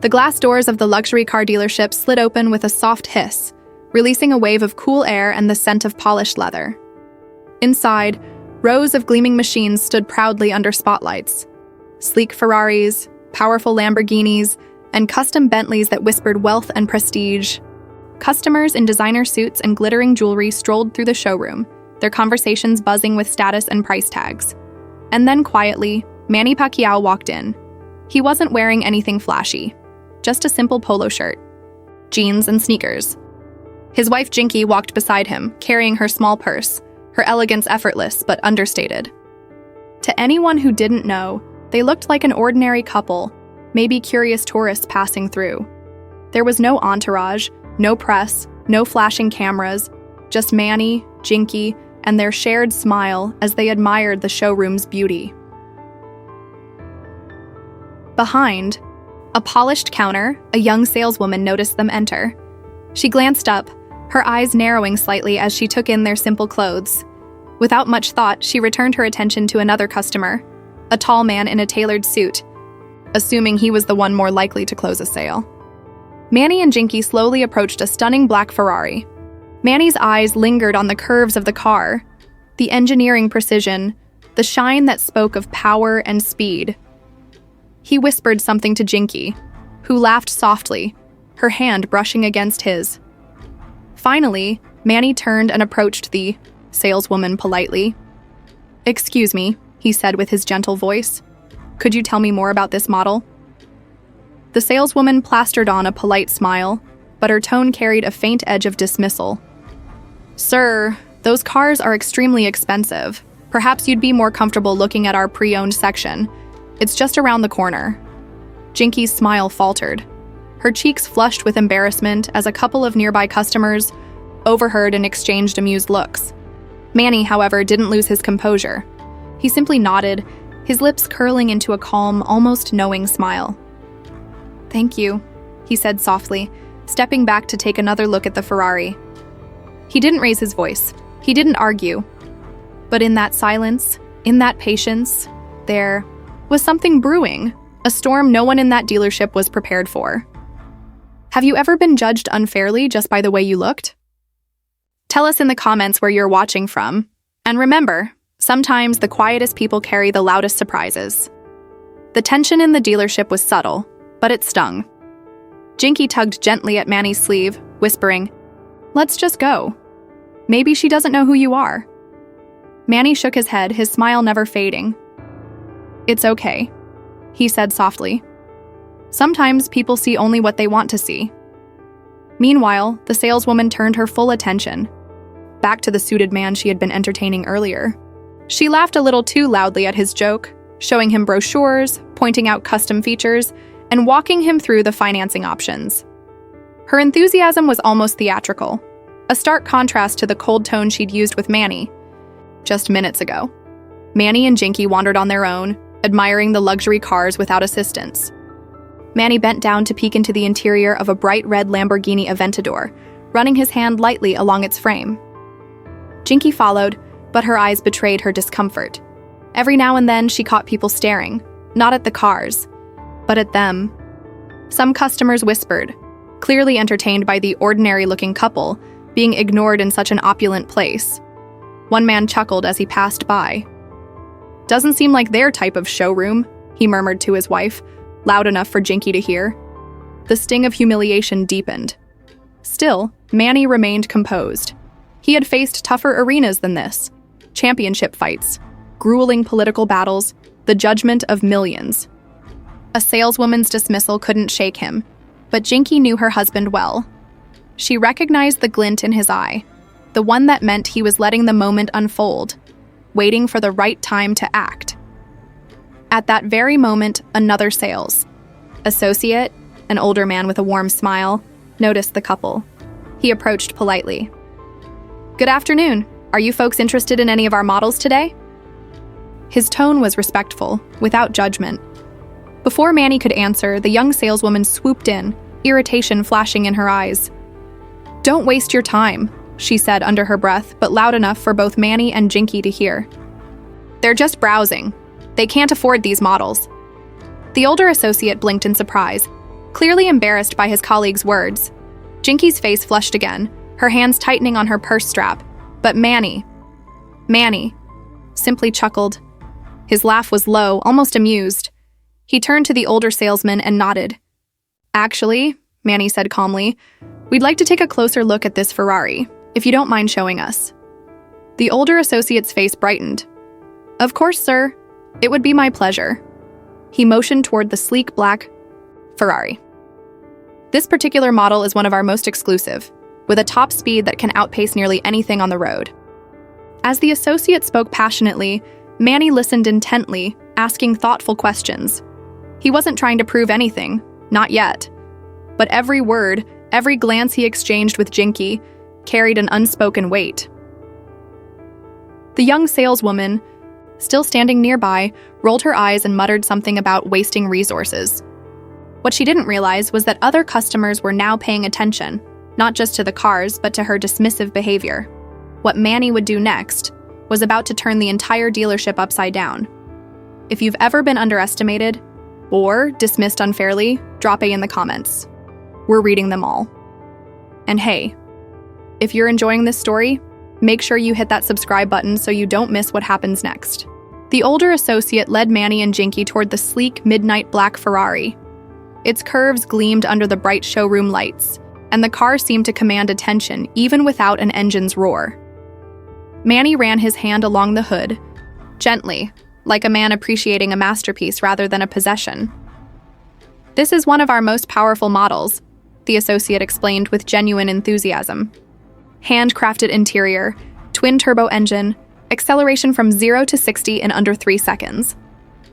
The glass doors of the luxury car dealership slid open with a soft hiss, releasing a wave of cool air and the scent of polished leather. Inside, rows of gleaming machines stood proudly under spotlights. Sleek Ferraris, powerful Lamborghinis, and custom Bentleys that whispered wealth and prestige. Customers in designer suits and glittering jewelry strolled through the showroom, their conversations buzzing with status and price tags. And then quietly, Manny Pacquiao walked in. He wasn't wearing anything flashy, just a simple polo shirt, jeans, and sneakers. His wife Jinky walked beside him, carrying her small purse, her elegance effortless but understated. To anyone who didn't know, they looked like an ordinary couple, maybe curious tourists passing through. There was no entourage, no press, no flashing cameras, just Manny, Jinky, and their shared smile as they admired the showroom's beauty. Behind a polished counter, a young saleswoman noticed them enter. She glanced up, her eyes narrowing slightly as she took in their simple clothes. Without much thought, she returned her attention to another customer, a tall man in a tailored suit, assuming he was the one more likely to close a sale. Manny and Jinky slowly approached a stunning black Ferrari. Manny's eyes lingered on the curves of the car, the engineering precision, the shine that spoke of power and speed. He whispered something to Jinky, who laughed softly, her hand brushing against his. Finally, Manny turned and approached the saleswoman politely. "Excuse me," he said with his gentle voice. "Could you tell me more about this model?" The saleswoman plastered on a polite smile, but her tone carried a faint edge of dismissal. "Sir, those cars are extremely expensive. Perhaps you'd be more comfortable looking at our pre-owned section. It's just around the corner." Jinky's smile faltered. Her cheeks flushed with embarrassment as a couple of nearby customers overheard and exchanged amused looks. Manny, however, didn't lose his composure. He simply nodded, his lips curling into a calm, almost knowing smile. "Thank you," he said softly, stepping back to take another look at the Ferrari. He didn't raise his voice. He didn't argue. But in that silence, in that patience, there was something brewing, a storm no one in that dealership was prepared for. Have you ever been judged unfairly just by the way you looked? Tell us in the comments where you're watching from. And remember, sometimes the quietest people carry the loudest surprises. The tension in the dealership was subtle, but it stung. Jinky tugged gently at Manny's sleeve, whispering, "Let's just go. Maybe she doesn't know who you are." Manny shook his head, his smile never fading. "It's okay," he said softly. "Sometimes people see only what they want to see." Meanwhile, the saleswoman turned her full attention back to the suited man she had been entertaining earlier. She laughed a little too loudly at his joke, showing him brochures, pointing out custom features, and walking him through the financing options. Her enthusiasm was almost theatrical, a stark contrast to the cold tone she'd used with Manny just minutes ago. Manny and Jinky wandered on their own, admiring the luxury cars without assistance. Manny bent down to peek into the interior of a bright red Lamborghini Aventador, running his hand lightly along its frame. Jinky followed, but her eyes betrayed her discomfort. Every now and then she caught people staring, not at the cars, but at them. Some customers whispered, clearly entertained by the ordinary-looking couple being ignored in such an opulent place. One man chuckled as he passed by. "Doesn't seem like their type of showroom," he murmured to his wife, loud enough for Jinky to hear. The sting of humiliation deepened. Still, Manny remained composed. He had faced tougher arenas than this. Championship fights, grueling political battles, the judgment of millions. A saleswoman's dismissal couldn't shake him, but Jinky knew her husband well. She recognized the glint in his eye, the one that meant he was letting the moment unfold, waiting for the right time to act. At that very moment, another sales associate, an older man with a warm smile, noticed the couple. He approached politely. "Good afternoon. Are you folks interested in any of our models today?" His tone was respectful, without judgment. Before Manny could answer, the young saleswoman swooped in, irritation flashing in her eyes. "Don't waste your time," she said under her breath, but loud enough for both Manny and Jinky to hear. "They're just browsing. They can't afford these models." The older associate blinked in surprise. Clearly embarrassed by his colleague's words, Jinky's face flushed again, her hands tightening on her purse strap. But Manny simply chuckled. His laugh was low, almost amused. He turned to the older salesman and nodded. "Actually," Manny said calmly, "we'd like to take a closer look at this Ferrari, if you don't mind showing us." The older associate's face brightened. "Of course, sir. It would be my pleasure." He motioned toward the sleek black Ferrari. This particular model is one of our most exclusive, with a top speed that can outpace nearly anything on the road. As the associate spoke passionately, Manny listened intently, asking thoughtful questions. He wasn't trying to prove anything, not yet. But every word, every glance he exchanged with Jinky carried an unspoken weight. The young saleswoman, still standing nearby, rolled her eyes and muttered something about wasting resources. What she didn't realize was that other customers were now paying attention, not just to the cars, but to her dismissive behavior. What Manny would do next was about to turn the entire dealership upside down. If you've ever been underestimated or dismissed unfairly, drop A in the comments. We're reading them all. And hey, if you're enjoying this story, make sure you hit that subscribe button so you don't miss what happens next. The older associate led Manny and Jinky toward the sleek midnight black Ferrari. Its curves gleamed under the bright showroom lights, and the car seemed to command attention even without an engine's roar. Manny ran his hand along the hood, gently, like a man appreciating a masterpiece rather than a possession. "This is one of our most powerful models," the associate explained with genuine enthusiasm. "Handcrafted interior, twin-turbo engine, acceleration from 0 to 60 in under 3 seconds.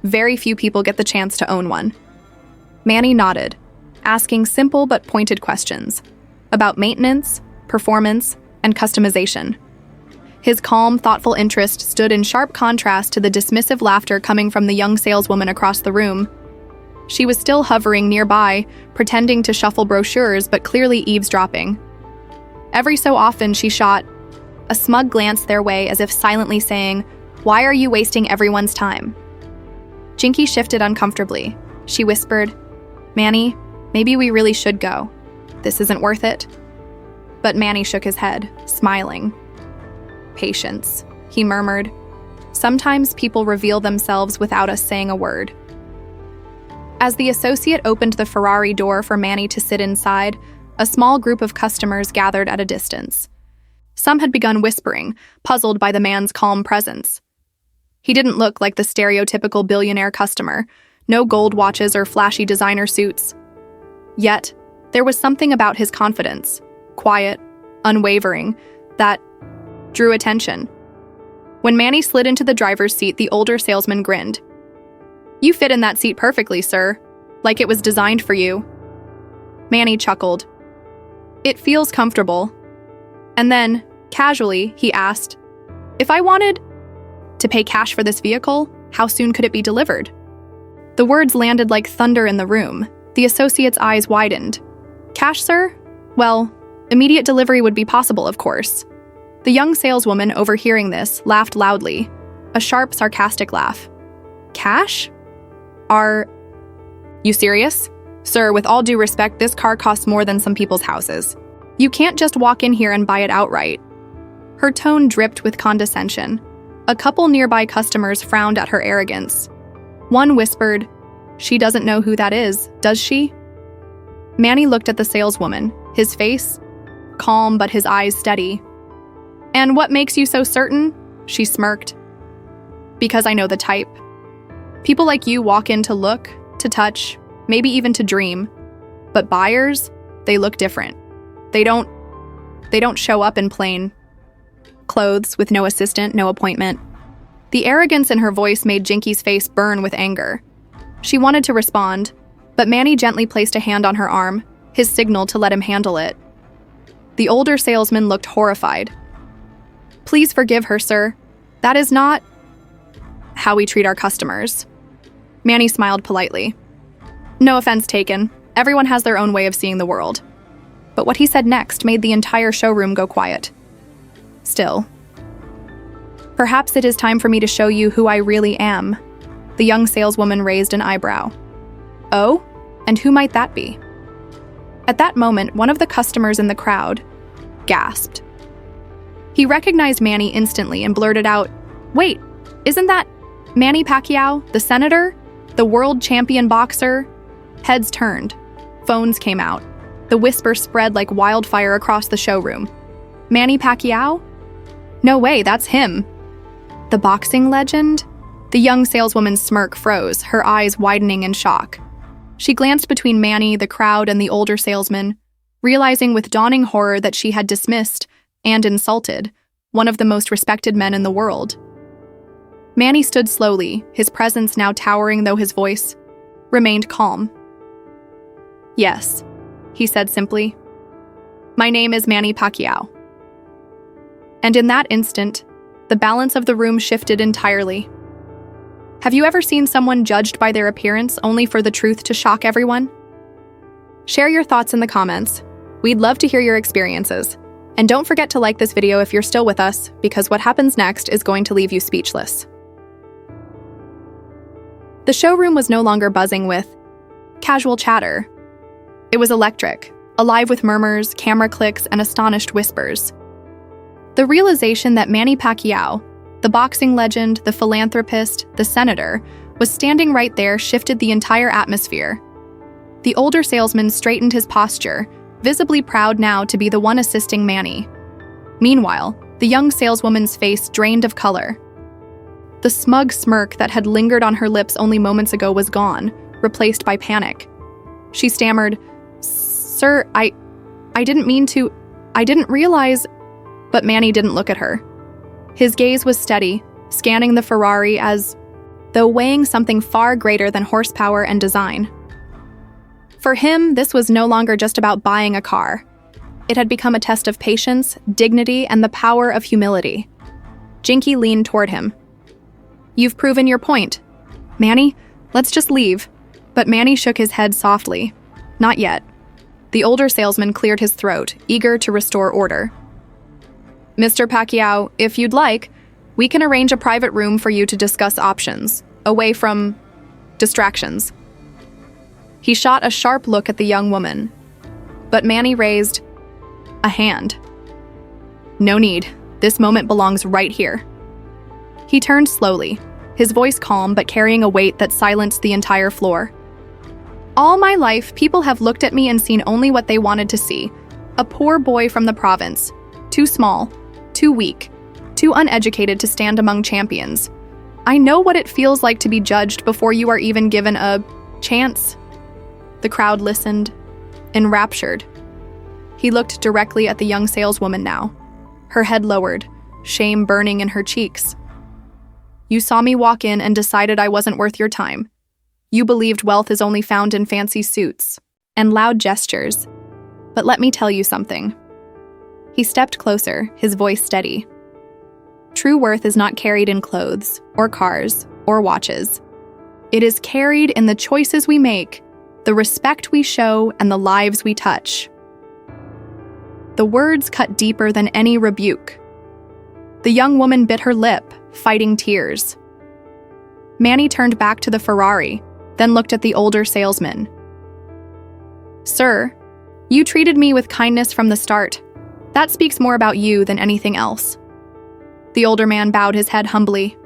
Very few people get the chance to own one." Manny nodded, asking simple but pointed questions about maintenance, performance, and customization. His calm, thoughtful interest stood in sharp contrast to the dismissive laughter coming from the young saleswoman across the room. She was still hovering nearby, pretending to shuffle brochures but clearly eavesdropping. Every so often she shot a smug glance their way as if silently saying, "Why are you wasting everyone's time?" Jinky shifted uncomfortably. She whispered, "Manny, maybe we really should go. This isn't worth it." But Manny shook his head, smiling. "Patience," he murmured. "Sometimes people reveal themselves without us saying a word." As the associate opened the Ferrari door for Manny to sit inside, a small group of customers gathered at a distance. Some had begun whispering, puzzled by the man's calm presence. He didn't look like the stereotypical billionaire customer, no gold watches or flashy designer suits. Yet, there was something about his confidence, quiet, unwavering, that drew attention. When Manny slid into the driver's seat, the older salesman grinned. "You fit in that seat perfectly, sir, like it was designed for you." Manny chuckled. "It feels comfortable." And then, casually, he asked, "If I wanted to pay cash for this vehicle, how soon could it be delivered?" The words landed like thunder in the room. The associate's eyes widened. "Cash, sir? Well, immediate delivery would be possible, of course." The young saleswoman, overhearing this, laughed loudly, a sharp, sarcastic laugh. "Cash? Are you serious? Sir, with all due respect, this car costs more than some people's houses. You can't just walk in here and buy it outright." Her tone dripped with condescension. A couple nearby customers frowned at her arrogance. One whispered, "She doesn't know who that is, does she?" Manny looked at the saleswoman, his face calm but his eyes steady. "And what makes you so certain?" she smirked. "Because I know the type. People like you walk in to look, to touch, maybe even to dream. But buyers, they look different. They don't show up in plain clothes with no assistant, no appointment." The arrogance in her voice made Jinky's face burn with anger. She wanted to respond, but Manny gently placed a hand on her arm, his signal to let him handle it. The older salesman looked horrified. "Please forgive her, sir. That is not how we treat our customers." Manny smiled politely. "No offense taken. Everyone has their own way of seeing the world." But what he said next made the entire showroom go quiet. Still, "Perhaps it is time for me to show you who I really am." The young saleswoman raised an eyebrow. "Oh? And who might that be?" At that moment, one of the customers in the crowd gasped. He recognized Manny instantly and blurted out, "Wait, isn't that Manny Pacquiao, the senator? The world champion boxer?" Heads turned. Phones came out. The whisper spread like wildfire across the showroom. "Manny Pacquiao? No way, that's him." "The boxing legend?" The young saleswoman's smirk froze, her eyes widening in shock. She glanced between Manny, the crowd, and the older salesman, realizing with dawning horror that she had dismissed and insulted one of the most respected men in the world. Manny stood slowly, his presence now towering though his voice remained calm. "Yes," he said simply. "My name is Manny Pacquiao." And in that instant, the balance of the room shifted entirely. Have you ever seen someone judged by their appearance only for the truth to shock everyone? Share your thoughts in the comments. We'd love to hear your experiences. And don't forget to like this video if you're still with us, because what happens next is going to leave you speechless. The showroom was no longer buzzing with casual chatter. It was electric, alive with murmurs, camera clicks, and astonished whispers. The realization that Manny Pacquiao, the boxing legend, the philanthropist, the senator, was standing right there shifted the entire atmosphere. The older salesman straightened his posture, visibly proud now to be the one assisting Manny. Meanwhile, the young saleswoman's face drained of color. The smug smirk that had lingered on her lips only moments ago was gone, replaced by panic. She stammered, "Sir, I didn't mean to, I didn't realize," but Manny didn't look at her. His gaze was steady, scanning the Ferrari as though weighing something far greater than horsepower and design. For him, this was no longer just about buying a car. It had become a test of patience, dignity, and the power of humility. Jinky leaned toward him. "You've proven your point. Manny, let's just leave." But Manny shook his head softly. "Not yet." The older salesman cleared his throat, eager to restore order. "Mr. Pacquiao, if you'd like, we can arrange a private room for you to discuss options, away from distractions." He shot a sharp look at the young woman, but Manny raised a hand. "No need. This moment belongs right here." He turned slowly, his voice calm but carrying a weight that silenced the entire floor. "All my life, people have looked at me and seen only what they wanted to see. A poor boy from the province, too small, too weak, too uneducated to stand among champions. I know what it feels like to be judged before you are even given a chance." The crowd listened, enraptured. He looked directly at the young saleswoman now, her head lowered, shame burning in her cheeks. "You saw me walk in and decided I wasn't worth your time. You believed wealth is only found in fancy suits and loud gestures. But let me tell you something." He stepped closer, his voice steady. "True worth is not carried in clothes, or cars, or watches. It is carried in the choices we make, the respect we show, and the lives we touch." The words cut deeper than any rebuke. The young woman bit her lip, fighting tears. Manny turned back to the Ferrari, then looked at the older salesman. "Sir, you treated me with kindness from the start. That speaks more about you than anything else." The older man bowed his head humbly.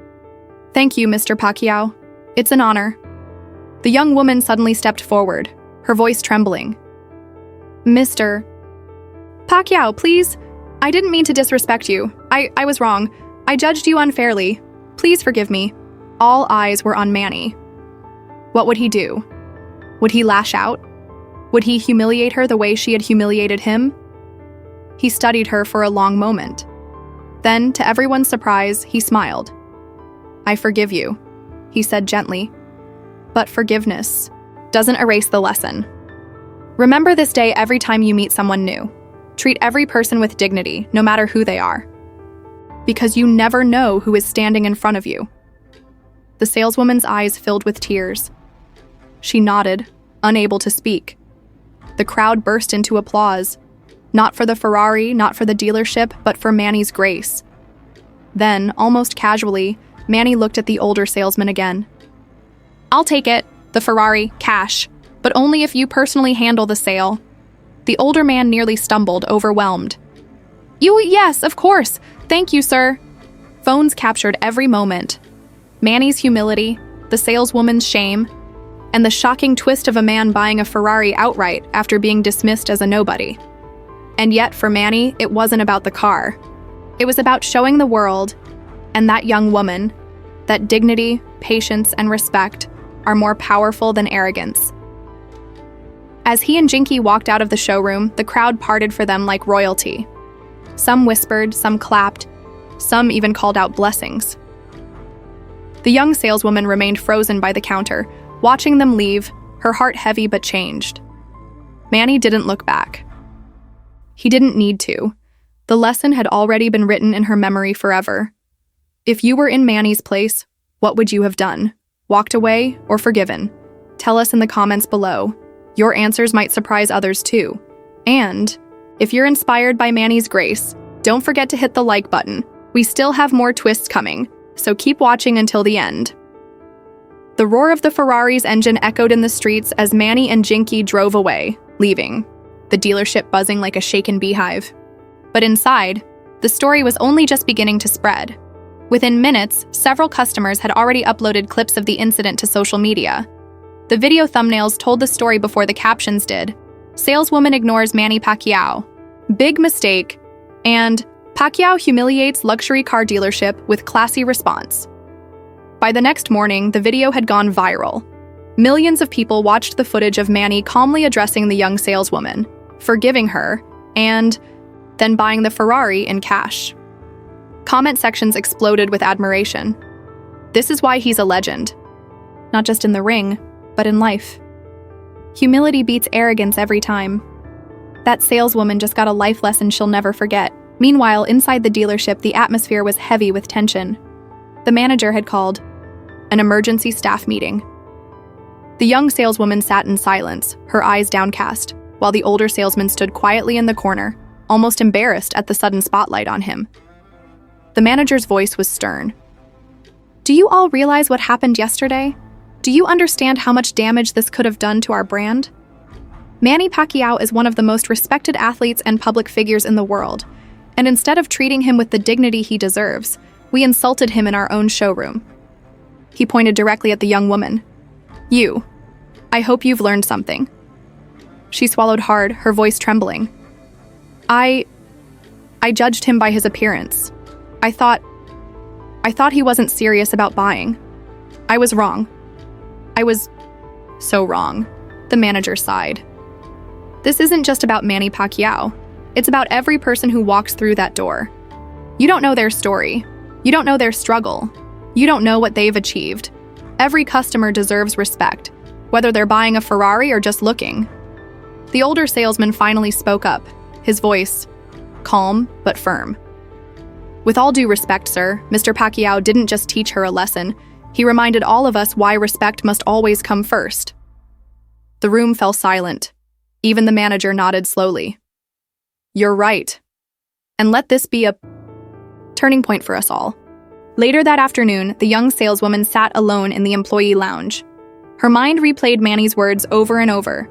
"Thank you, Mr. Pacquiao. It's an honor." The young woman suddenly stepped forward, her voice trembling. "Mr. Pacquiao, please. I didn't mean to disrespect you. I was wrong. I judged you unfairly. Please forgive me." All eyes were on Manny. What would he do? Would he lash out? Would he humiliate her the way she had humiliated him? He studied her for a long moment. Then, to everyone's surprise, he smiled. "I forgive you," he said gently. But forgiveness doesn't erase the lesson. Remember this day every time you meet someone new. Treat every person with dignity, no matter who they are. Because you never know who is standing in front of you. The saleswoman's eyes filled with tears. She nodded, unable to speak. The crowd burst into applause. Not for the Ferrari, not for the dealership, but for Manny's grace. Then, almost casually, Manny looked at the older salesman again. "I'll take it, the Ferrari, cash, but only if you personally handle the sale." The older man nearly stumbled, overwhelmed. Yes, of course. Thank you, sir." Phones captured every moment. Manny's humility, the saleswoman's shame, and the shocking twist of a man buying a Ferrari outright after being dismissed as a nobody. And yet, for Manny, it wasn't about the car. It was about showing the world, and that young woman, that dignity, patience, and respect are more powerful than arrogance. As he and Jinky walked out of the showroom, the crowd parted for them like royalty. Some whispered, some clapped, some even called out blessings. The young saleswoman remained frozen by the counter, watching them leave, her heart heavy but changed. Manny didn't look back. He didn't need to. The lesson had already been written in her memory forever. If you were in Manny's place, what would you have done? Walked away or forgiven? Tell us in the comments below. Your answers might surprise others too. And if you're inspired by Manny's grace, don't forget to hit the like button. We still have more twists coming, so keep watching until the end. The roar of the Ferrari's engine echoed in the streets as Manny and Jinky drove away, leaving, the dealership buzzing like a shaken beehive. But inside, the story was only just beginning to spread. Within minutes, several customers had already uploaded clips of the incident to social media. The video thumbnails told the story before the captions did. Saleswoman ignores Manny Pacquiao. Big mistake. And Pacquiao humiliates luxury car dealership with classy response. By the next morning, the video had gone viral. Millions of people watched the footage of Manny calmly addressing the young saleswoman, forgiving her, and then buying the Ferrari in cash. Comment sections exploded with admiration. This is why he's a legend. Not just in the ring, but in life. Humility beats arrogance every time. That saleswoman just got a life lesson she'll never forget. Meanwhile, inside the dealership, the atmosphere was heavy with tension. The manager had called an emergency staff meeting. The young saleswoman sat in silence, her eyes downcast, while the older salesman stood quietly in the corner, almost embarrassed at the sudden spotlight on him. The manager's voice was stern. "Do you all realize what happened yesterday? Do you understand how much damage this could have done to our brand? Manny Pacquiao is one of the most respected athletes and public figures in the world, and instead of treating him with the dignity he deserves, we insulted him in our own showroom." He pointed directly at the young woman. "You. I hope you've learned something." She swallowed hard, her voice trembling. I judged him by his appearance. I thought he wasn't serious about buying. I was wrong. I was so wrong." The manager sighed. "This isn't just about Manny Pacquiao. It's about every person who walks through that door. You don't know their story. You don't know their struggle. You don't know what they've achieved. Every customer deserves respect, whether they're buying a Ferrari or just looking." The older salesman finally spoke up, his voice calm but firm. "With all due respect, sir, Mr. Pacquiao didn't just teach her a lesson. He reminded all of us why respect must always come first." The room fell silent. Even the manager nodded slowly. "You're right. And let this be a turning point for us all." Later that afternoon, the young saleswoman sat alone in the employee lounge. Her mind replayed Manny's words over and over.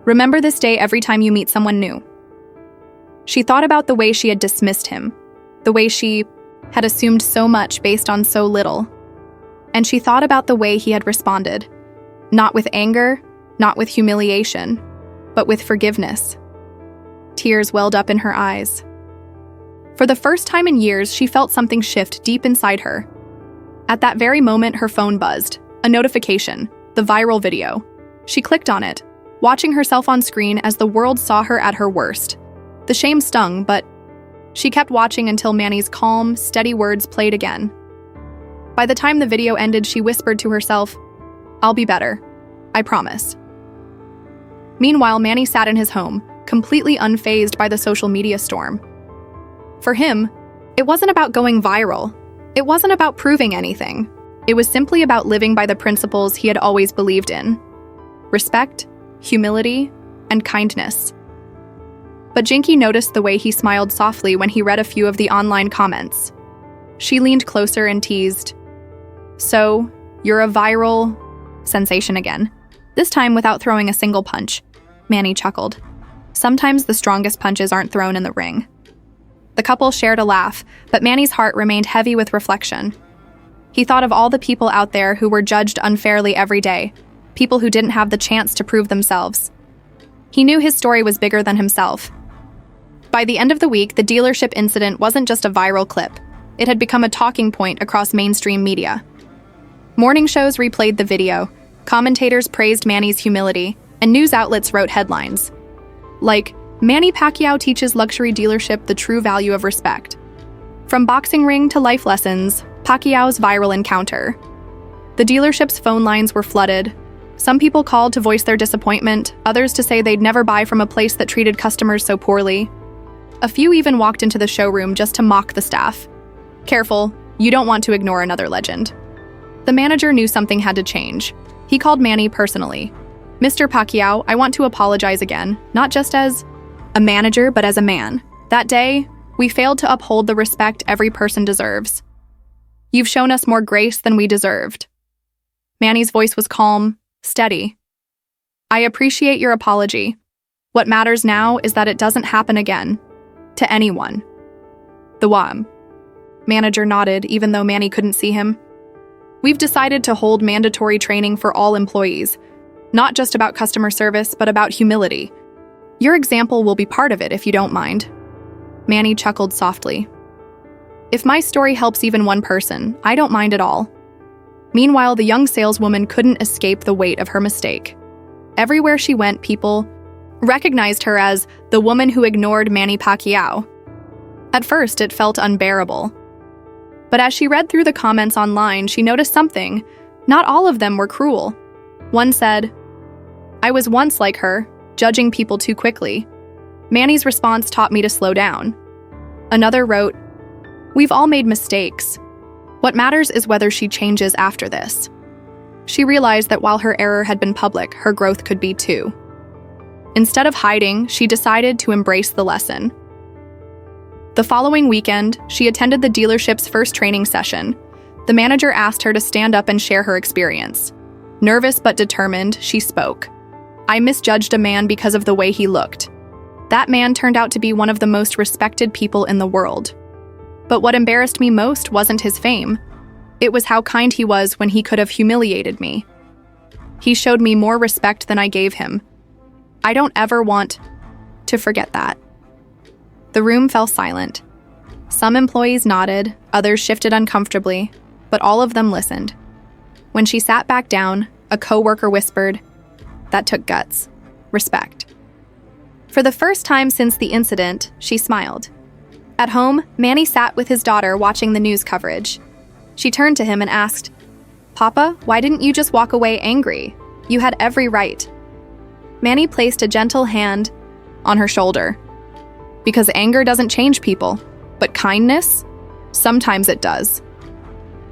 "Remember this day every time you meet someone new." She thought about the way she had dismissed him, the way she had assumed so much based on so little. And she thought about the way he had responded, not with anger, not with humiliation, but with forgiveness. Tears welled up in her eyes. For the first time in years, she felt something shift deep inside her. At that very moment, her phone buzzed, a notification, the viral video. She clicked on it, watching herself on screen as the world saw her at her worst. The shame stung, but she kept watching until Manny's calm, steady words played again. By the time the video ended, she whispered to herself, "I'll be better. I promise." Meanwhile, Manny sat in his home, completely unfazed by the social media storm. For him, it wasn't about going viral. It wasn't about proving anything. It was simply about living by the principles he had always believed in: respect, humility, and kindness. But Jinky noticed the way he smiled softly when he read a few of the online comments. She leaned closer and teased, "So, you're a viral sensation again." This time without throwing a single punch. Manny chuckled. Sometimes the strongest punches aren't thrown in the ring. The couple shared a laugh, but Manny's heart remained heavy with reflection. He thought of all the people out there who were judged unfairly every day, people who didn't have the chance to prove themselves. He knew his story was bigger than himself. By the end of the week, the dealership incident wasn't just a viral clip. It had become a talking point across mainstream media. Morning shows replayed the video, commentators praised Manny's humility, and news outlets wrote headlines like, "Manny Pacquiao teaches luxury dealership the true value of respect." From boxing ring to life lessons, Pacquiao's viral encounter. The dealership's phone lines were flooded. Some people called to voice their disappointment, others to say they'd never buy from a place that treated customers so poorly. A few even walked into the showroom just to mock the staff. Careful, you don't want to ignore another legend. The manager knew something had to change. He called Manny personally. "Mr. Pacquiao, I want to apologize again, not just as a manager, but as a man. That day, we failed to uphold the respect every person deserves. You've shown us more grace than we deserved." Manny's voice was calm, steady. "I appreciate your apology. What matters now is that it doesn't happen again. To anyone." The WAM. Manager nodded, even though Manny couldn't see him. "We've decided to hold mandatory training for all employees, not just about customer service, but about humility. Your example will be part of it if you don't mind." Manny chuckled softly. "If my story helps even one person, I don't mind at all." Meanwhile, the young saleswoman couldn't escape the weight of her mistake. Everywhere she went, people recognized her as the woman who ignored Manny Pacquiao. At first, it felt unbearable. But as she read through the comments online, she noticed something. Not all of them were cruel. One said, "I was once like her, judging people too quickly. Manny's response taught me to slow down." Another wrote, "We've all made mistakes. What matters is whether she changes after this." She realized that while her error had been public, her growth could be too. Instead of hiding, she decided to embrace the lesson. The following weekend, she attended the dealership's first training session. The manager asked her to stand up and share her experience. Nervous but determined, she spoke. "I misjudged a man because of the way he looked. That man turned out to be one of the most respected people in the world. But what embarrassed me most wasn't his fame. It was how kind he was when he could have humiliated me. He showed me more respect than I gave him. I don't ever want to forget that." The room fell silent. Some employees nodded, others shifted uncomfortably, but all of them listened. When she sat back down, a coworker whispered, "That took guts. Respect." For the first time since the incident, she smiled. At home, Manny sat with his daughter watching the news coverage. She turned to him and asked, "Papa, why didn't you just walk away angry? You had every right." Manny placed a gentle hand on her shoulder. "Because anger doesn't change people, but kindness, sometimes it does."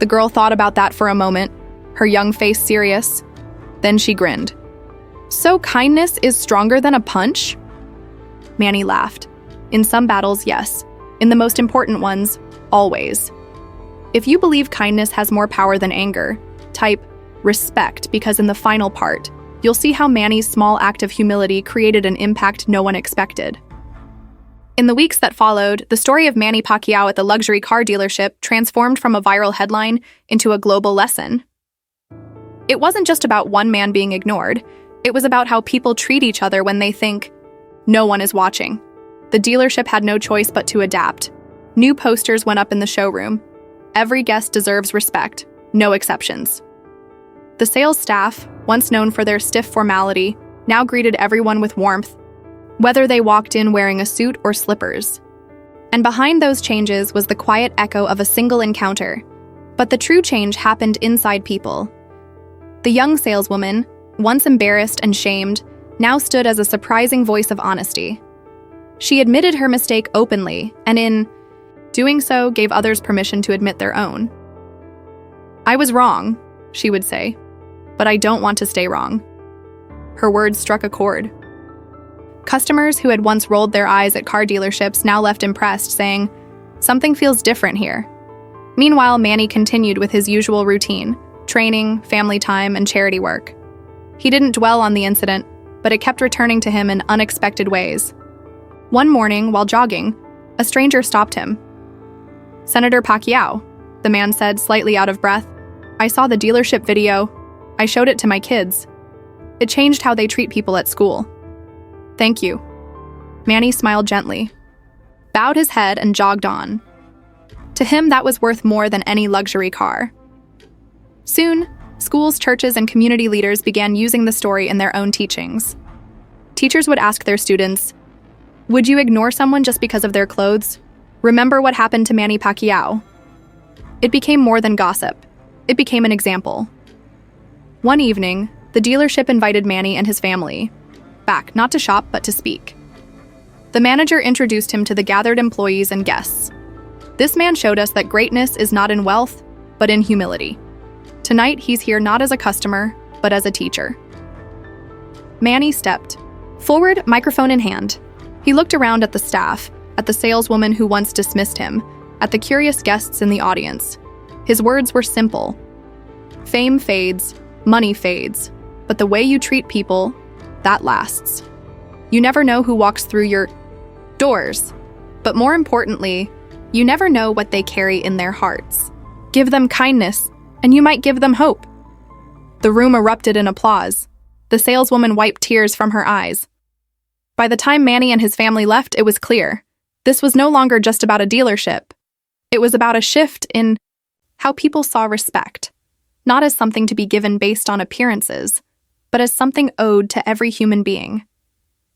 The girl thought about that for a moment, her young face serious. Then she grinned. "So kindness is stronger than a punch?" Manny laughed. "In some battles, yes. In the most important ones, always. If you believe kindness has more power than anger, type respect, because in the final part, you'll see how Manny's small act of humility created an impact no one expected." In the weeks that followed, the story of Manny Pacquiao at the luxury car dealership transformed from a viral headline into a global lesson. It wasn't just about one man being ignored. It was about how people treat each other when they think no one is watching. The dealership had no choice but to adapt. New posters went up in the showroom. Every guest deserves respect, no exceptions. The sales staff, once known for their stiff formality, now greeted everyone with warmth, whether they walked in wearing a suit or slippers. And behind those changes was the quiet echo of a single encounter. But the true change happened inside people. The young saleswoman, once embarrassed and shamed, now stood as a surprising voice of honesty. She admitted her mistake openly, and in doing so, gave others permission to admit their own. "I was wrong," she would say, "but I don't want to stay wrong." Her words struck a chord. Customers who had once rolled their eyes at car dealerships now left impressed, saying, "Something feels different here." Meanwhile, Manny continued with his usual routine: training, family time, and charity work. He didn't dwell on the incident, but it kept returning to him in unexpected ways. One morning, while jogging, a stranger stopped him. "Senator Pacquiao," the man said, slightly out of breath. "I saw the dealership video. I showed it to my kids. It changed how they treat people at school." "Thank you." Manny smiled gently, bowed his head, and jogged on. To him, that was worth more than any luxury car. Soon, schools, churches, and community leaders began using the story in their own teachings. Teachers would ask their students, "Would you ignore someone just because of their clothes? Remember what happened to Manny Pacquiao." It became more than gossip. It became an example. One evening, the dealership invited Manny and his family back, not to shop, but to speak. The manager introduced him to the gathered employees and guests. "This man showed us that greatness is not in wealth, but in humility. Tonight, he's here not as a customer, but as a teacher." Manny stepped forward, microphone in hand. He looked around at the staff, at the saleswoman who once dismissed him, at the curious guests in the audience. His words were simple. "Fame fades, money fades, but the way you treat people, that lasts. You never know who walks through your doors, but more importantly, you never know what they carry in their hearts. Give them kindness, and you might give them hope." The room erupted in applause. The saleswoman wiped tears from her eyes. By the time Manny and his family left, it was clear. This was no longer just about a dealership. It was about a shift in how people saw respect, not as something to be given based on appearances, but as something owed to every human being.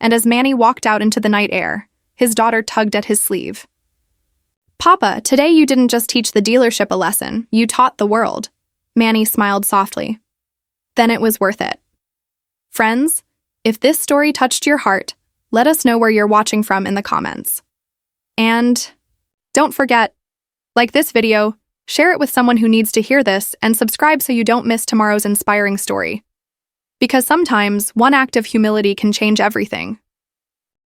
And as Manny walked out into the night air, his daughter tugged at his sleeve. "Papa, today you didn't just teach the dealership a lesson, you taught the world." Manny smiled softly. "Then it was worth it." Friends, if this story touched your heart, let us know where you're watching from in the comments. And don't forget, like this video, share it with someone who needs to hear this, and subscribe so you don't miss tomorrow's inspiring story. Because sometimes one act of humility can change everything.